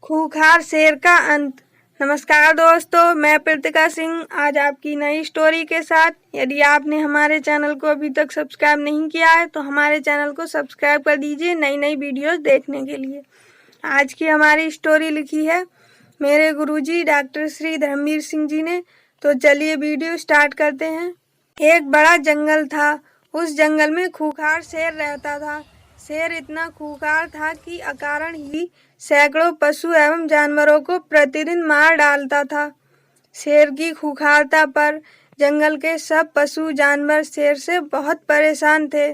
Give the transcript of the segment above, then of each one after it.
खूंखार शेर का अंत। नमस्कार दोस्तों, मैं प्रीतिका सिंह आज आपकी नई स्टोरी के साथ। यदि आपने हमारे चैनल को अभी तक सब्सक्राइब नहीं किया है तो हमारे चैनल को सब्सक्राइब कर दीजिए नई नई वीडियोस देखने के लिए। आज की हमारी स्टोरी लिखी है मेरे गुरुजी डॉक्टर श्री धर्मवीर सिंह जी ने। तो चलिए वीडियो स्टार्ट करते हैं। एक बड़ा जंगल था। उस जंगल में खूंखार शेर रहता था। शेर इतना खूंखार था कि अकारण ही सैकड़ों पशु एवं जानवरों को प्रतिदिन मार डालता था। शेर की खूंखारता पर जंगल के सब पशु जानवर शेर से बहुत परेशान थे।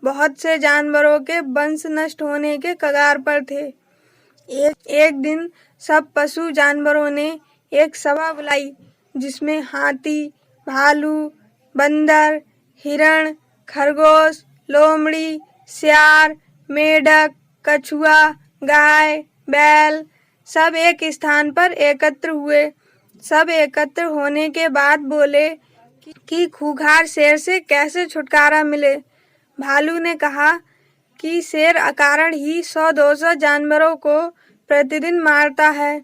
बहुत से जानवरों के वंश नष्ट होने के कगार पर थे। एक दिन सब पशु जानवरों ने एक सभा बुलाई, जिसमें हाथी, भालू, बंदर, हिरण, खरगोश, लोमड़ी, सियार, मेढक, कछुआ, गाय, बैल सब एक स्थान पर एकत्र हुए। सब एकत्र होने के बाद बोले कि खूंखार शेर से कैसे छुटकारा मिले। भालू ने कहा कि शेर अकारण ही 100-200 जानवरों को प्रतिदिन मारता है।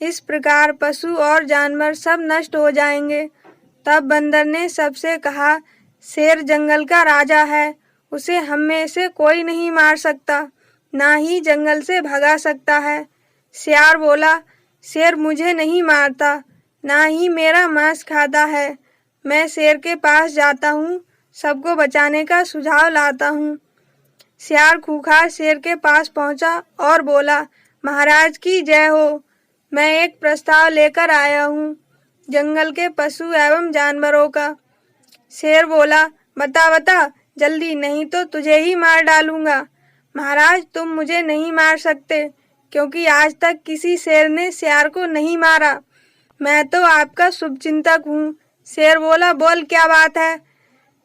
इस प्रकार पशु और जानवर सब नष्ट हो जाएंगे। तब बंदर ने सबसे कहा, शेर जंगल का राजा है, उसे हम में से कोई नहीं मार सकता, ना ही जंगल से भगा सकता है। सियार बोला, शेर मुझे नहीं मारता, ना ही मेरा मांस खाता है। मैं शेर के पास जाता हूँ, सबको बचाने का सुझाव लाता हूँ। सियार खूंखार शेर के पास पहुंचा और बोला, महाराज की जय हो। मैं एक प्रस्ताव लेकर आया हूँ, जंगल के पशु एवं जानवरों का। शेर बोला, बता बता जल्दी, नहीं तो तुझे ही मार डालूंगा। महाराज, तुम मुझे नहीं मार सकते, क्योंकि आज तक किसी शेर ने सियार को नहीं मारा। मैं तो आपका शुभचिंतक हूँ। शेर बोला, बोल क्या बात है।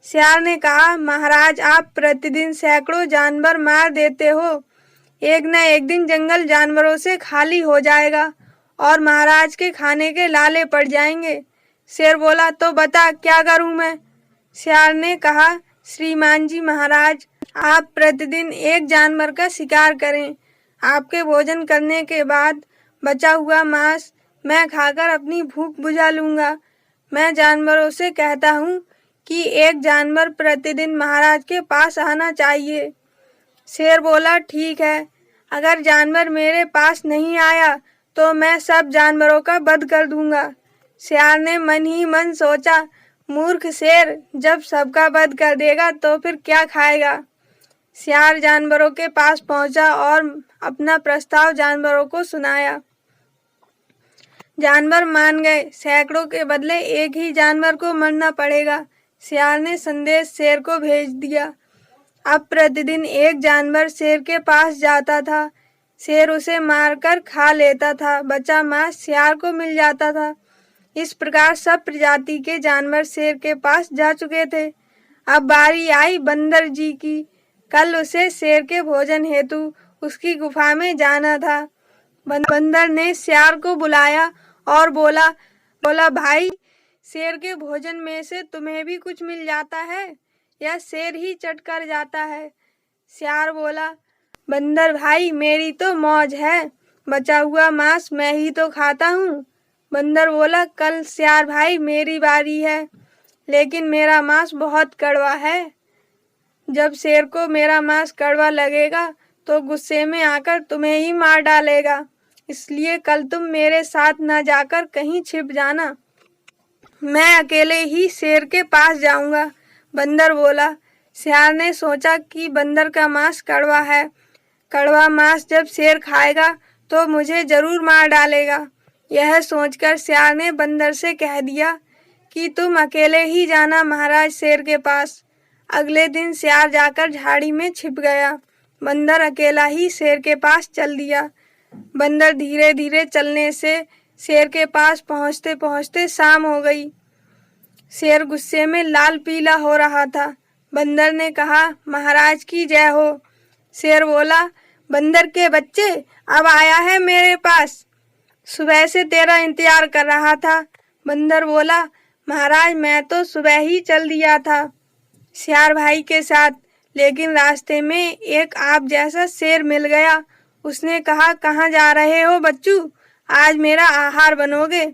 सियार ने कहा, महाराज, आप प्रतिदिन सैकड़ों जानवर मार देते हो। एक न एक दिन जंगल जानवरों से खाली हो जाएगा और महाराज के खाने के लाले पड़ जाएंगे। शेर बोला, तो बता क्या करूं मैं। सियार ने कहा, श्रीमान जी महाराज, आप प्रतिदिन एक जानवर का शिकार करें। आपके भोजन करने के बाद बचा हुआ मांस मैं खाकर अपनी भूख बुझा लूंगा। मैं जानवरों से कहता हूँ कि एक जानवर प्रतिदिन महाराज के पास आना चाहिए। शेर बोला, ठीक है, अगर जानवर मेरे पास नहीं आया तो मैं सब जानवरों का वध कर दूंगा। सियार ने मन ही मन सोचा, मूर्ख शेर, जब सबका वध कर देगा तो फिर क्या खाएगा। सियार जानवरों के पास पहुंचा और अपना प्रस्ताव जानवरों को सुनाया। जानवर मान गए। सैकड़ों के बदले एक ही जानवर को मरना पड़ेगा। सियार ने संदेश शेर को भेज दिया। अब प्रतिदिन एक जानवर शेर के पास जाता था। शेर उसे मारकर खा लेता था। बचा मांस सियार को मिल जाता था। इस प्रकार सब प्रजाति के जानवर शेर के पास जा चुके थे। अब बारी आई बंदर जी की। कल उसे शेर के भोजन हेतु उसकी गुफा में जाना था। बंदर ने सियार को बुलाया और बोला, भाई, शेर के भोजन में से तुम्हें भी कुछ मिल जाता है या शेर ही चट कर जाता है। सियार बोला, बंदर भाई, मेरी तो मौज है, बचा हुआ मांस मैं ही तो खाता हूँ। बंदर बोला, कल सियार भाई मेरी बारी है, लेकिन मेरा मांस बहुत कड़वा है। जब शेर को मेरा मांस कड़वा लगेगा तो गुस्से में आकर तुम्हें ही मार डालेगा। इसलिए कल तुम मेरे साथ न जाकर कहीं छिप जाना। मैं अकेले ही शेर के पास जाऊंगा। बंदर बोला। सियार ने सोचा कि बंदर का मांस कड़वा है। कड़वा मांस जब शेर खाएगा तो मुझे जरूर मार डालेगा। यह सोचकर सियार ने बंदर से कह दिया कि तुम अकेले ही जाना महाराज शेर के पास। अगले दिन सियार जाकर झाड़ी में छिप गया। बंदर अकेला ही शेर के पास चल दिया। बंदर धीरे धीरे चलने से शेर के पास पहुंचते पहुंचते शाम हो गई। शेर गुस्से में लाल पीला हो रहा था। बंदर ने कहा, महाराज की जय हो। शेर बोला, बंदर के बच्चे, अब आया है मेरे पास, सुबह से तेरा इंतजार कर रहा था। बंदर बोला, महाराज, मैं तो सुबह ही चल दिया था सियार भाई के साथ, लेकिन रास्ते में एक आप जैसा शेर मिल गया। उसने कहा, कहाँ जा रहे हो बच्चू, आज मेरा आहार बनोगे।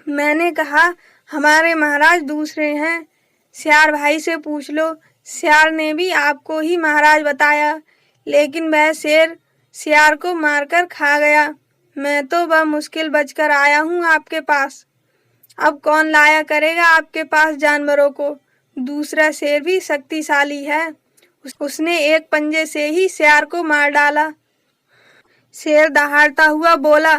मैंने कहा, हमारे महाराज दूसरे हैं, सियार भाई से पूछ लो। सियार ने भी आपको ही महाराज बताया, लेकिन वह शेर सियार को मारकर खा गया। मैं तो बमुश्किल बचकर आया हूँ आपके पास। अब कौन लाया करेगा आपके पास जानवरों को। दूसरा शेर भी शक्तिशाली है, उसने एक पंजे से ही सियार को मार डाला। शेर दहाड़ता हुआ बोला,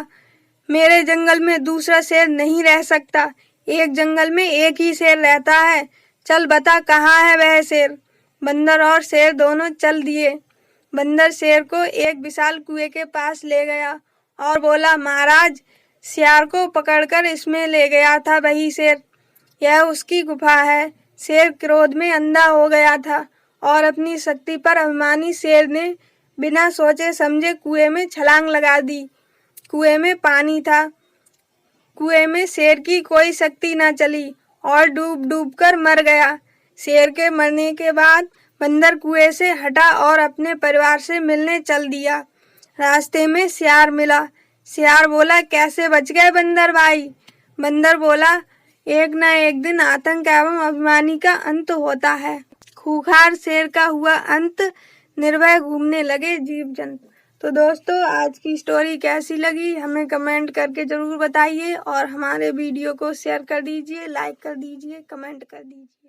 मेरे जंगल में दूसरा शेर नहीं रह सकता, एक जंगल में एक ही शेर रहता है। चल बता, कहाँ है वह शेर। बंदर और शेर दोनों चल दिए। बंदर शेर को एक विशाल कुएं के पास ले गया और बोला, महाराज, सियार को पकड़कर इसमें ले गया था वही शेर, यह उसकी गुफा है। शेर क्रोध में अंधा हो गया था और अपनी शक्ति पर अभिमानी शेर ने बिना सोचे समझे कुएं में छलांग लगा दी। कुएं में पानी था। कुएं में शेर की कोई शक्ति न चली और डूब डूब कर मर गया। शेर के मरने के बाद बंदर कुएं से हटा और अपने परिवार से मिलने चल दिया। रास्ते में सियार मिला। सियार बोला, कैसे बच गए बंदर भाई। बंदर बोला, एक न एक दिन आतंक एवं अभिमानी का अंत होता है। खूंखार शेर का हुआ अंत, निर्भय घूमने लगे जीव जंतु। तो दोस्तों, आज की स्टोरी कैसी लगी हमें कमेंट करके ज़रूर बताइए और हमारे वीडियो को शेयर कर दीजिए, लाइक कर दीजिए, कमेंट कर दीजिए।